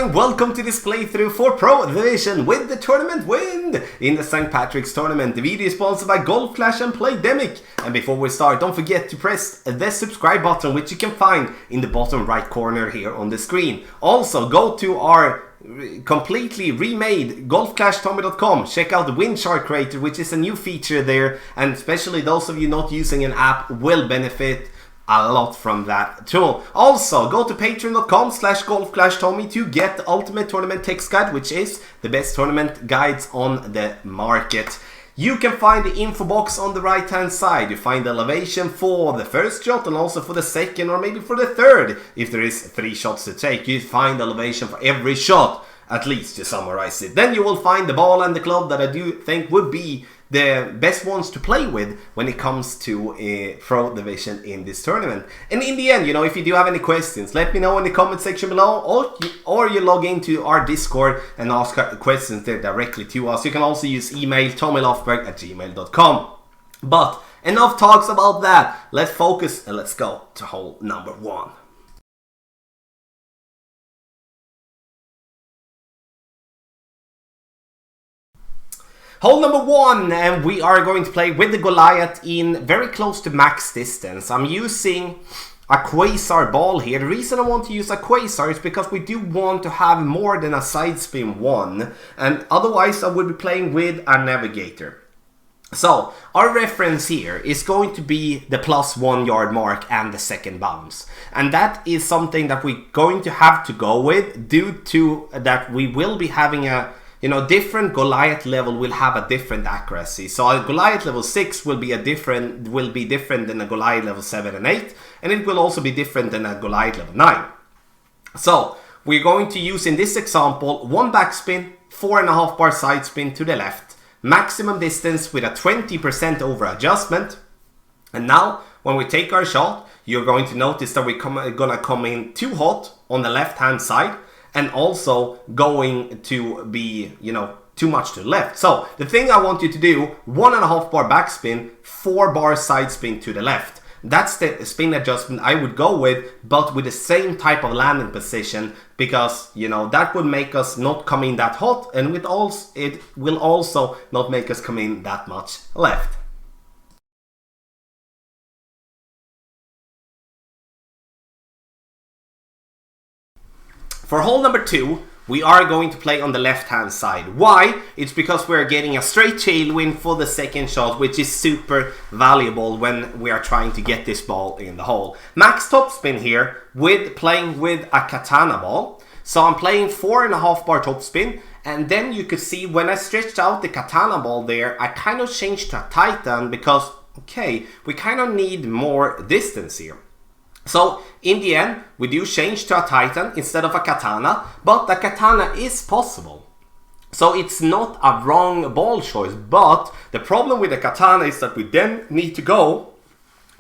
and welcome to this playthrough for Pro Division with the tournament win in the St. Patrick's Tournament. The video is sponsored by Golf Clash and Playdemic. And before we start, don't forget to press the subscribe button, which you can find in the bottom right corner here on the screen. Also, go to our completely remade golfclashtommy.com. Check out the win chart creator, which is a new feature there, and especially those of you not using an app will benefit a lot from that tool. Also, go to patreon.com/golfclashtommy to get the ultimate tournament text guide, which is the best tournament guides on the market. You can find the info box on the right hand side. You find the elevation for the first shot and also for the second or maybe for the third. If there is 3 shots to take, you find the elevation for every shot, at least to summarize it. Then you will find the ball and the club that I do think would be the best ones to play with when it comes to a Pro Division in this tournament. And in the end, if you do have any questions, let me know in the comment section below, or you log into our Discord and ask questions there directly to us. You can also use email tommylofberg@gmail.com. But enough talks about that. Let's focus and let's go to hole number 1. Hole number 1, and we are going to play with the Goliath in very close to max distance. I'm using a Quasar ball here. The reason I want to use a Quasar is because we do want to have more than a side spin 1, and otherwise I would be playing with a Navigator. So our reference here is going to be the +1 yard mark and the second bounce, and that is something that we're going to have to go with due to that we will be having a different Goliath level will have a different accuracy. So a Goliath level 6 will be different than a Goliath level 7 and 8, and it will also be different than a Goliath level 9. So we're going to use in this example 1 backspin, 4.5 bar side spin to the left, maximum distance with a 20% over adjustment. And now when we take our shot, you're going to notice that we're gonna come in too hot on the left hand side, and also going to be, too much to the left. So the thing I want you to do, 1.5 bar backspin, 4 bar side spin to the left. That's the spin adjustment I would go with, but with the same type of landing position, because, that would make us not come in that hot, and it will also not make us come in that much left. For hole number 2, we are going to play on the left hand side. Why? It's because we're getting a straight tailwind for the second shot, which is super valuable when we are trying to get this ball in the hole. Max topspin here with playing with a katana ball. So I'm playing 4.5 bar topspin, and then you could see when I stretched out the katana ball there, I kind of changed to a titan because, okay, we kind of need more distance here. So in the end, we do change to a titan instead of a katana, but the katana is possible. So it's not a wrong ball choice, but the problem with the katana is that we then need to go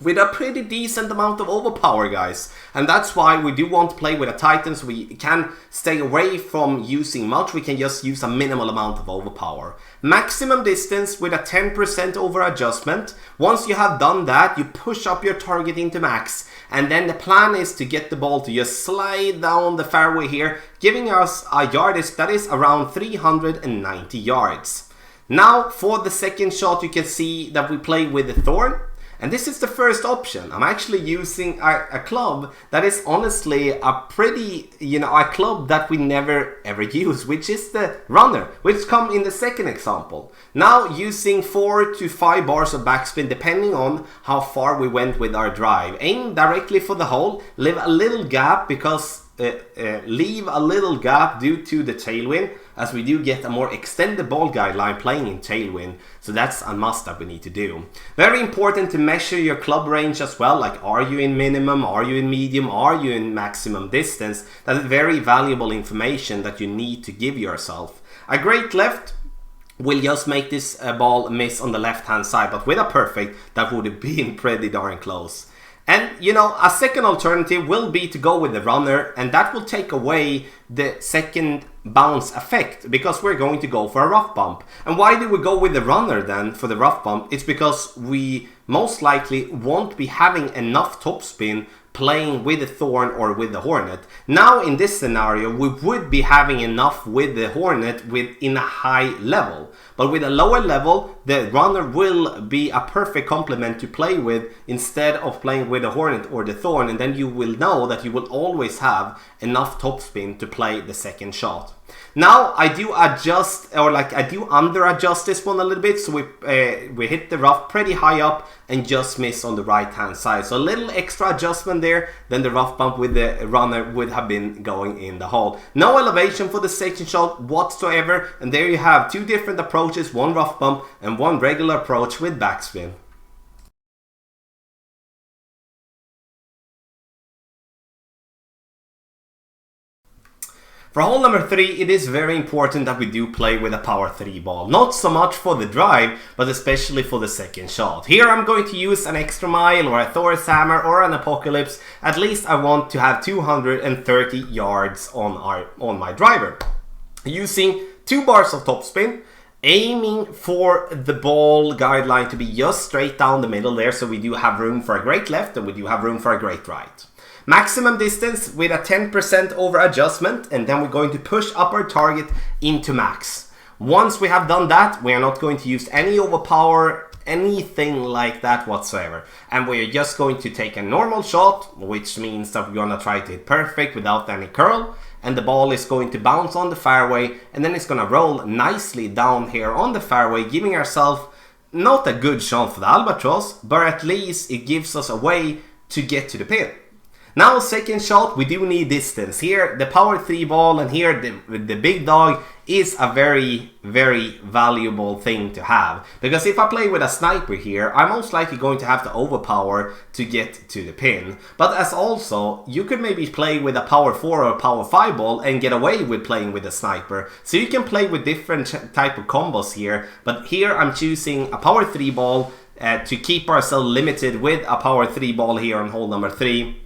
with a pretty decent amount of overpower, guys. And that's why we do want to play with a titan, so we can stay away from using much. We can just use a minimal amount of overpower. Maximum distance with a 10% over adjustment. Once you have done that, you push up your target into max. And then the plan is to get the ball to just slide down the fairway here, giving us a yardage that is around 390 yards. Now for the second shot, you can see that we play with the thorn. And this is the first option. I'm actually using a club that is honestly a pretty, a club that we never ever use, which is the runner, which come in the second example. Now using 4 to 5 bars of backspin, depending on how far we went with our drive. Aim directly for the hole, leave a little gap due to the tailwind, as we do get a more extended ball guideline playing in tailwind, so that's a must that we need to do. Very important to measure your club range as well, like are you in minimum, are you in medium, are you in maximum distance. That is very valuable information that you need to give yourself. A great left will just make this ball miss on the left hand side, but with a perfect, that would have been pretty darn close. And a second alternative will be to go with the runner, and that will take away the second bounce effect, because we're going to go for a rough bump. And why do we go with the runner then for the rough bump? It's because we most likely won't be having enough topspin playing with the Thorn or with the Hornet. Now in this scenario we would be having enough with the Hornet in a high level, but with a lower level the Runner will be a perfect complement to play with instead of playing with the Hornet or the Thorn, and then you will know that you will always have enough topspin to play the second shot. Now I do adjust, or like I do under adjust this one a little bit, so we hit the rough pretty high up and just miss on the right hand side. So a little extra adjustment there, then the rough bump with the Runner would have been going in the hole. No elevation for the second shot whatsoever, and there you have two different approaches, one rough bump and one regular approach with backspin. For hole number 3, it is very important that we do play with a power 3 ball. Not so much for the drive, but especially for the second shot. Here I'm going to use an extra mile or a Thor's hammer or an Apocalypse. At least I want to have 230 yards on my driver. Using 2 bars of topspin, aiming for the ball guideline to be just straight down the middle there, so we do have room for a great left and we do have room for a great right. Maximum distance with a 10% over adjustment, and then we're going to push up our target into max. Once we have done that, we are not going to use any overpower, anything like that whatsoever. And we're just going to take a normal shot, which means that we're going to try to hit perfect without any curl. And the ball is going to bounce on the fairway, and then it's going to roll nicely down here on the fairway, giving ourselves not a good shot for the Albatross, but at least it gives us a way to get to the pin. Now second shot, we do need distance. Here the power 3 ball and here the big dog is a very, very valuable thing to have. Because if I play with a sniper here, I'm most likely going to have to overpower to get to the pin. But as also, you could maybe play with a power 4 or a power 5 ball and get away with playing with a sniper. So you can play with different type of combos here. But here I'm choosing a power 3 ball to keep ourselves limited with a power 3 ball here on hole number 3.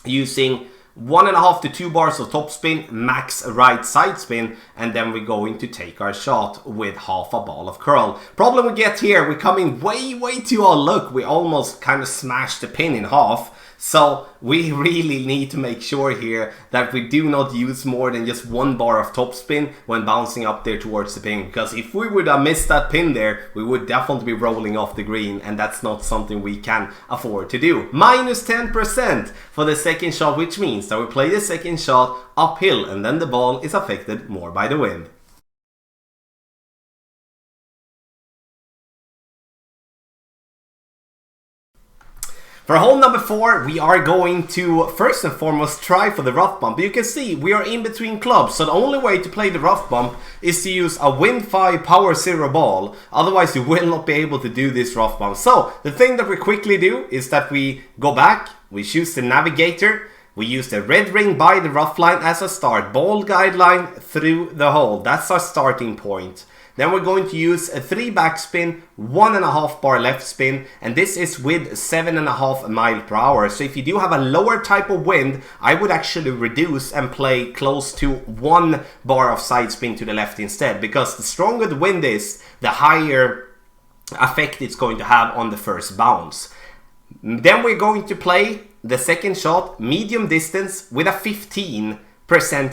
Using 1.5 to 2 bars of topspin, max right side spin, and then we're going to take our shot with half a ball of curl. Problem we get here, we're coming way too all look. We almost kind of smashed the pin in half. So we really need to make sure here that we do not use more than just 1 bar of topspin when bouncing up there towards the pin. Because if we would have missed that pin there, we would definitely be rolling off the green, and that's not something we can afford to do. Minus 10% for the second shot, which means that we play the second shot uphill, and then the ball is affected more by the wind. For hole number 4, we are going to first and foremost try for the rough bump. You can see we are in between clubs, so the only way to play the rough bump is to use a Wind 5 Power 0 ball. Otherwise you will not be able to do this rough bump. So the thing that we quickly do is that we go back, we choose the navigator, we use the red ring by the rough line as a start, ball guideline through the hole. That's our starting point. Then we're going to use a 3 backspin, 1.5 bar left spin, and this is with 7.5 mile per hour. So if you do have a lower type of wind, I would actually reduce and play close to 1 bar of side spin to the left instead, because the stronger the wind is, the higher effect it's going to have on the first bounce. Then we're going to play the second shot, medium distance with a 15%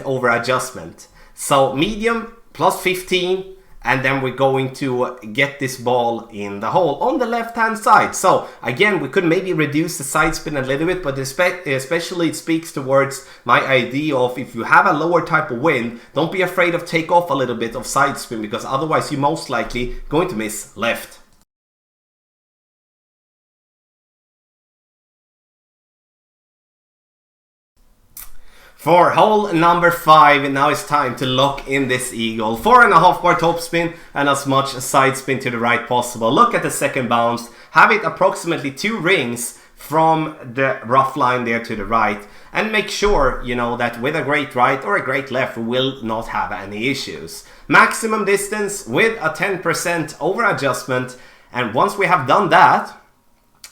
over adjustment. So medium plus 15, and then we're going to get this ball in the hole on the left hand side. So again, we could maybe reduce the side spin a little bit, but especially it speaks towards my idea of if you have a lower type of wind, don't be afraid of take off a little bit of side spin, because otherwise you're most likely going to miss left. For hole number 5, now it's time to lock in this eagle. 4.5 bar topspin and as much side spin to the right possible. Look at the second bounce. Have it approximately 2 rings from the rough line there to the right. And make sure, you know, that with a great right or a great left, we will not have any issues. Maximum distance with a 10% over adjustment. And once we have done that,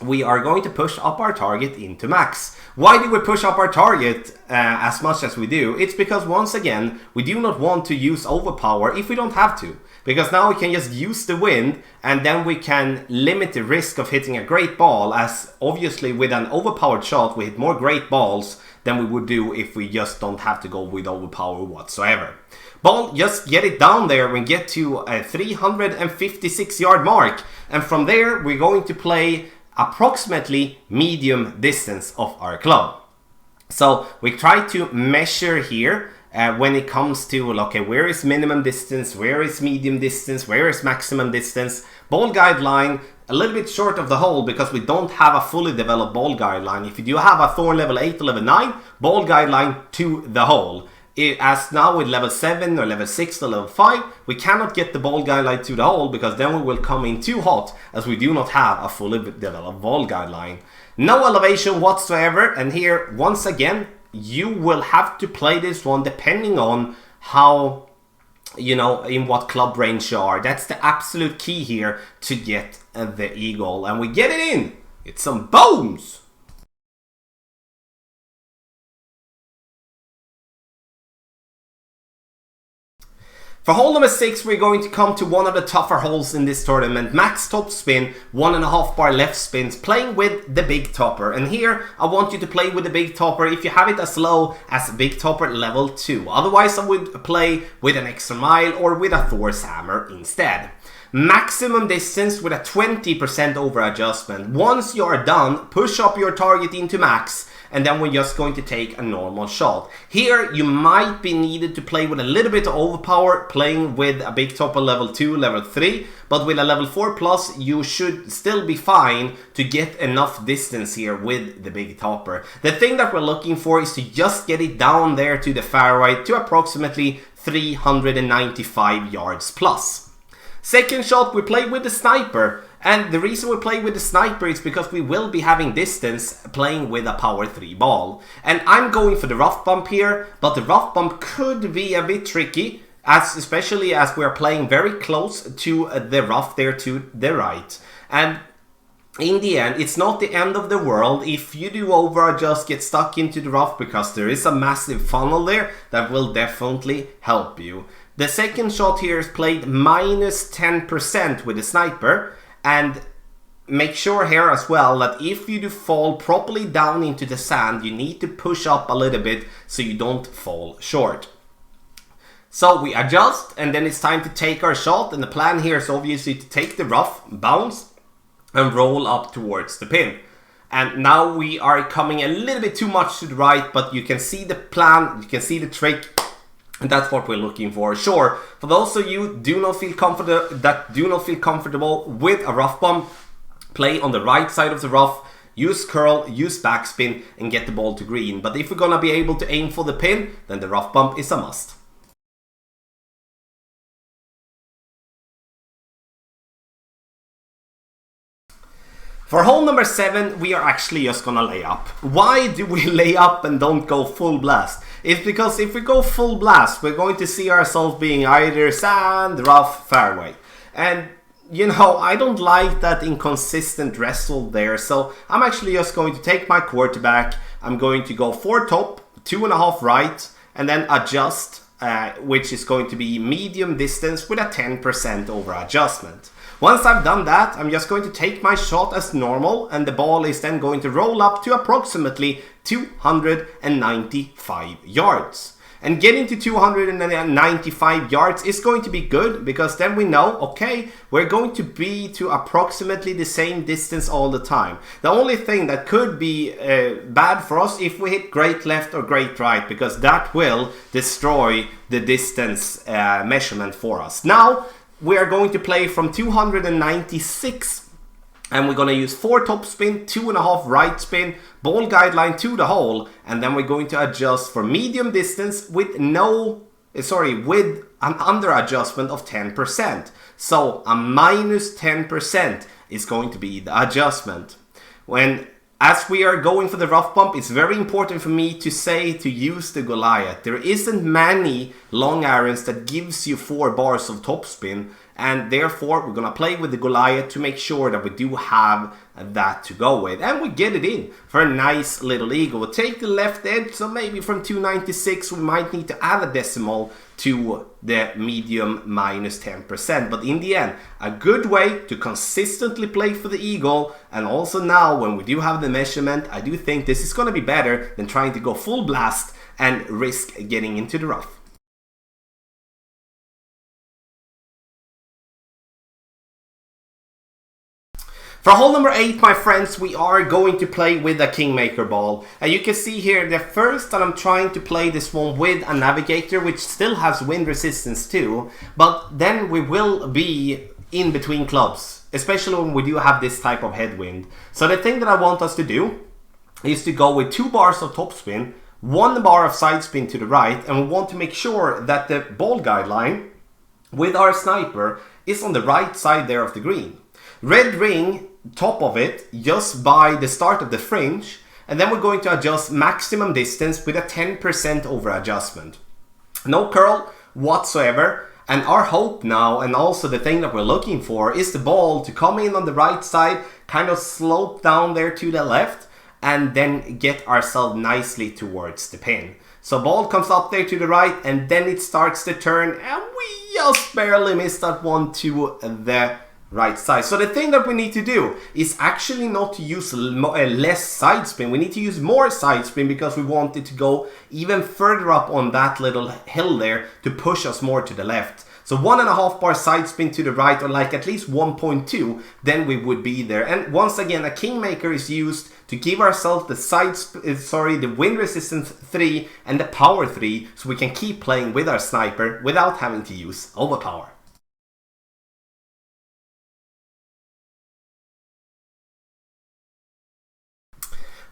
we are going to push up our target into max. Why do we push up our target as much as we do? It's because, once again, we do not want to use overpower if we don't have to. because now we can just use the wind, and then we can limit the risk of hitting a great ball, as obviously with an overpowered shot we hit more great balls than we would do if we just don't have to go with overpower whatsoever. Ball, just get it down there and get to a 356 yard mark, and from there we're going to play approximately medium distance of our club. So we try to measure here when it comes to, okay, where is minimum distance, where is medium distance, where is maximum distance. Ball guideline a little bit short of the hole because we don't have a fully developed ball guideline. If you do have a Thorn level 8 or level 9, ball guideline to the hole. As now with level 7 or level 6 or level 5, we cannot get the ball guideline to the hole because then we will come in too hot, as we do not have a fully developed ball guideline. No elevation whatsoever, and here once again you will have to play this one depending on how, you know, in what club range you are. That's the absolute key here to get the eagle, and we get it in. It's some bones. For hole number 6, we're going to come to one of the tougher holes in this tournament. Max top spin, 1.5 bar left spins, playing with the big topper. And here, I want you to play with the big topper if you have it as low as big topper level 2. Otherwise, I would play with an extra mile or with a Thor's hammer instead. Maximum distance with a 20% over adjustment. Once you are done, push up your target into max, and then we're just going to take a normal shot. Here you might be needed to play with a little bit of overpower, playing with a big topper level 2, level 3, but with a level 4 plus you should still be fine to get enough distance here with the big topper. The thing that we're looking for is to just get it down there to the fairway to approximately 395 yards plus. Second shot, we play with the sniper. And the reason we play with the sniper is because we will be having distance playing with a power 3 ball. And I'm going for the rough bump here, but the rough bump could be a bit tricky, especially as we're playing very close to the rough there to the right. And in the end, it's not the end of the world if you do over adjust, get stuck into the rough, because there is a massive funnel there that will definitely help you. The second shot here is played minus 10% with the sniper. And make sure here as well that if you do fall properly down into the sand, you need to push up a little bit so you don't fall short. So we adjust, and then it's time to take our shot, and the plan here is obviously to take the rough, bounce, and roll up towards the pin. And now we are coming a little bit too much to the right, but you can see the plan, you can see the trick. And that's what we're looking for. Sure, for those of you that do not feel comfortable with a rough bump, play on the right side of the rough, use curl, use backspin, and get the ball to green. But if we're gonna be able to aim for the pin, then the rough bump is a must. For hole number 7, we are actually just gonna lay up. Why do we lay up and don't go full blast? It's because if we go full blast, we're going to see ourselves being either sand, rough, fairway. And, you know, I don't like that inconsistent wrestle there. So I'm actually just going to take my quarterback. I'm going to go 4 top, 2.5 right, and then adjust, which is going to be medium distance with a 10% over adjustment. Once I've done that, I'm just going to take my shot as normal, and the ball is then going to roll up to approximately 295 yards. And getting to 295 yards is going to be good, because then we know, okay, we're going to be to approximately the same distance all the time. The only thing that could be bad for us if we hit great left or great right, because that will destroy the distance measurement for us. Now, we are going to play from 296, and we're going to use 4 top spin, 2.5 right spin, ball guideline to the hole, and then we're going to adjust for medium distance with with an under adjustment of 10%. So a minus 10% is going to be the adjustment. As we are going for the rough bump, it's very important for me to say to use the Goliath. There isn't many long irons that gives you 4 bars of topspin, and therefore we're gonna play with the Goliath to make sure that we do have that to go with, and we get it in for a nice little eagle. We'll take the left edge, so maybe from 296 we might need to add a decimal to the medium minus 10%, but in the end a good way to consistently play for the eagle. And also now when we do have the measurement, I do think this is going to be better than trying to go full blast and risk getting into the rough. For hole number 8, my friends, we are going to play with a Kingmaker ball. And you can see here, the first that I'm trying to play this one with a Navigator, which still has wind resistance too. But then we will be in between clubs, especially when we do have this type of headwind. So the thing that I want us to do is to go with 2 bars of topspin, 1 bar of side spin to the right, and we want to make sure that the ball guideline with our sniper is on the right side there of the green. Red ring top of it just by the start of the fringe, and then we're going to adjust maximum distance with a 10% over adjustment. No curl whatsoever, and our hope now, and also the thing that we're looking for, is the ball to come in on the right side, kind of slope down there to the left, and then get ourselves nicely towards the pin. So ball comes up there to the right, and then it starts to turn, and we just barely missed that one to the right side. So the thing that we need to do is actually not to use less side spin. We need to use more side spin because we want it to go even further up on that little hill there to push us more to the left. So 1.5 bar side spin to the right, or like at least 1.2, then we would be there. And once again, a Kingmaker is used to give ourselves the the wind resistance 3 and the power 3, so we can keep playing with our sniper without having to use overpower.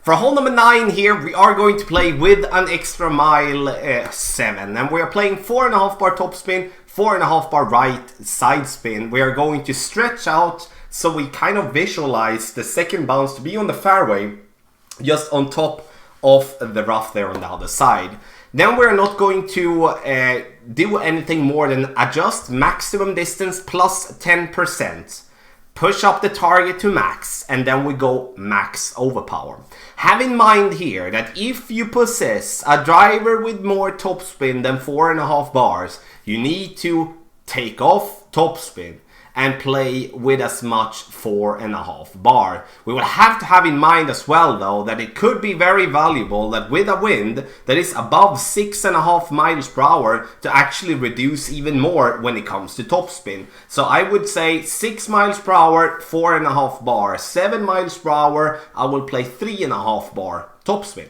For hole number 9 here, we are going to play with an extra mile 7, and we are playing 4.5 bar topspin, 4.5 bar right side spin. We are going to stretch out so we kind of visualize the second bounce to be on the fairway, just on top of the rough there on the other side. Then we're not going to do anything more than adjust maximum distance plus 10%. Push up the target to max, and then we go max overpower. Have in mind here that if you possess a driver with more topspin than 4.5 bars, you need to take off topspin and play with as much 4.5 bar. We will have to have in mind as well though that it could be very valuable that with a wind that is above 6.5 miles per hour to actually reduce even more when it comes to topspin. So I would say 6 miles per hour, 4.5 bar, 7 miles per hour, I will play 3.5 bar topspin.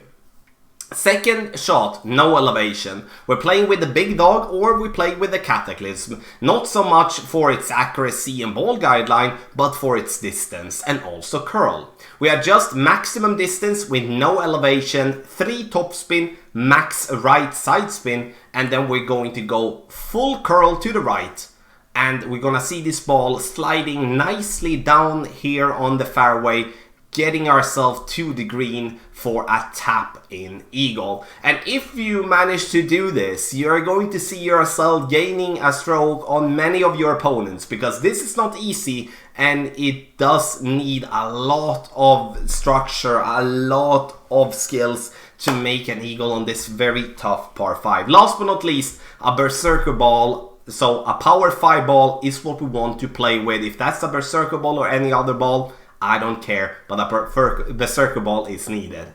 Second shot, no elevation. We're playing with the big dog or we play with the Cataclysm. Not so much for its accuracy and ball guideline, but for its distance and also curl. We adjust maximum distance with no elevation, 3 topspin, max right side spin, and then we're going to go full curl to the right. And we're gonna see this ball sliding nicely down here on the fairway, getting ourselves to the green for a tap in eagle. And if you manage to do this, you're going to see yourself gaining a stroke on many of your opponents, because this is not easy and it does need a lot of structure, a lot of skills to make an eagle on this very tough par 5. Last but not least, a berserker ball. So a power 5 ball is what we want to play with. If that's a berserker ball or any other ball, I don't care, but a berserker ball is needed.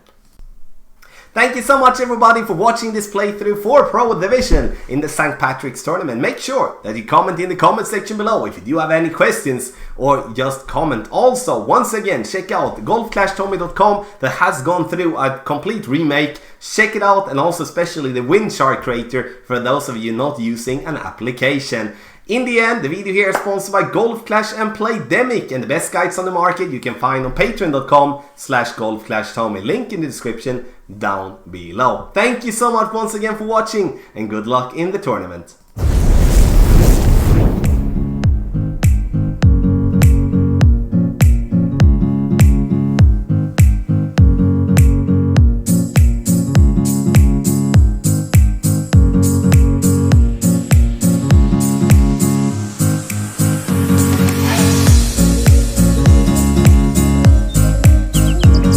Thank you so much everybody for watching this playthrough for Pro Division in the St. Patrick's Tournament. Make sure that you comment in the comment section below if you do have any questions, or just comment. Also, once again, check out golfclashtommy.com that has gone through a complete remake. Check it out, and also especially the Windshark creator for those of you not using an application. In the end, the video here is sponsored by Golf Clash and Playdemic, and the best guides on the market you can find on patreon.com/golfclashtommy. Link in the description down below. Thank you so much once again for watching, and good luck in the tournament.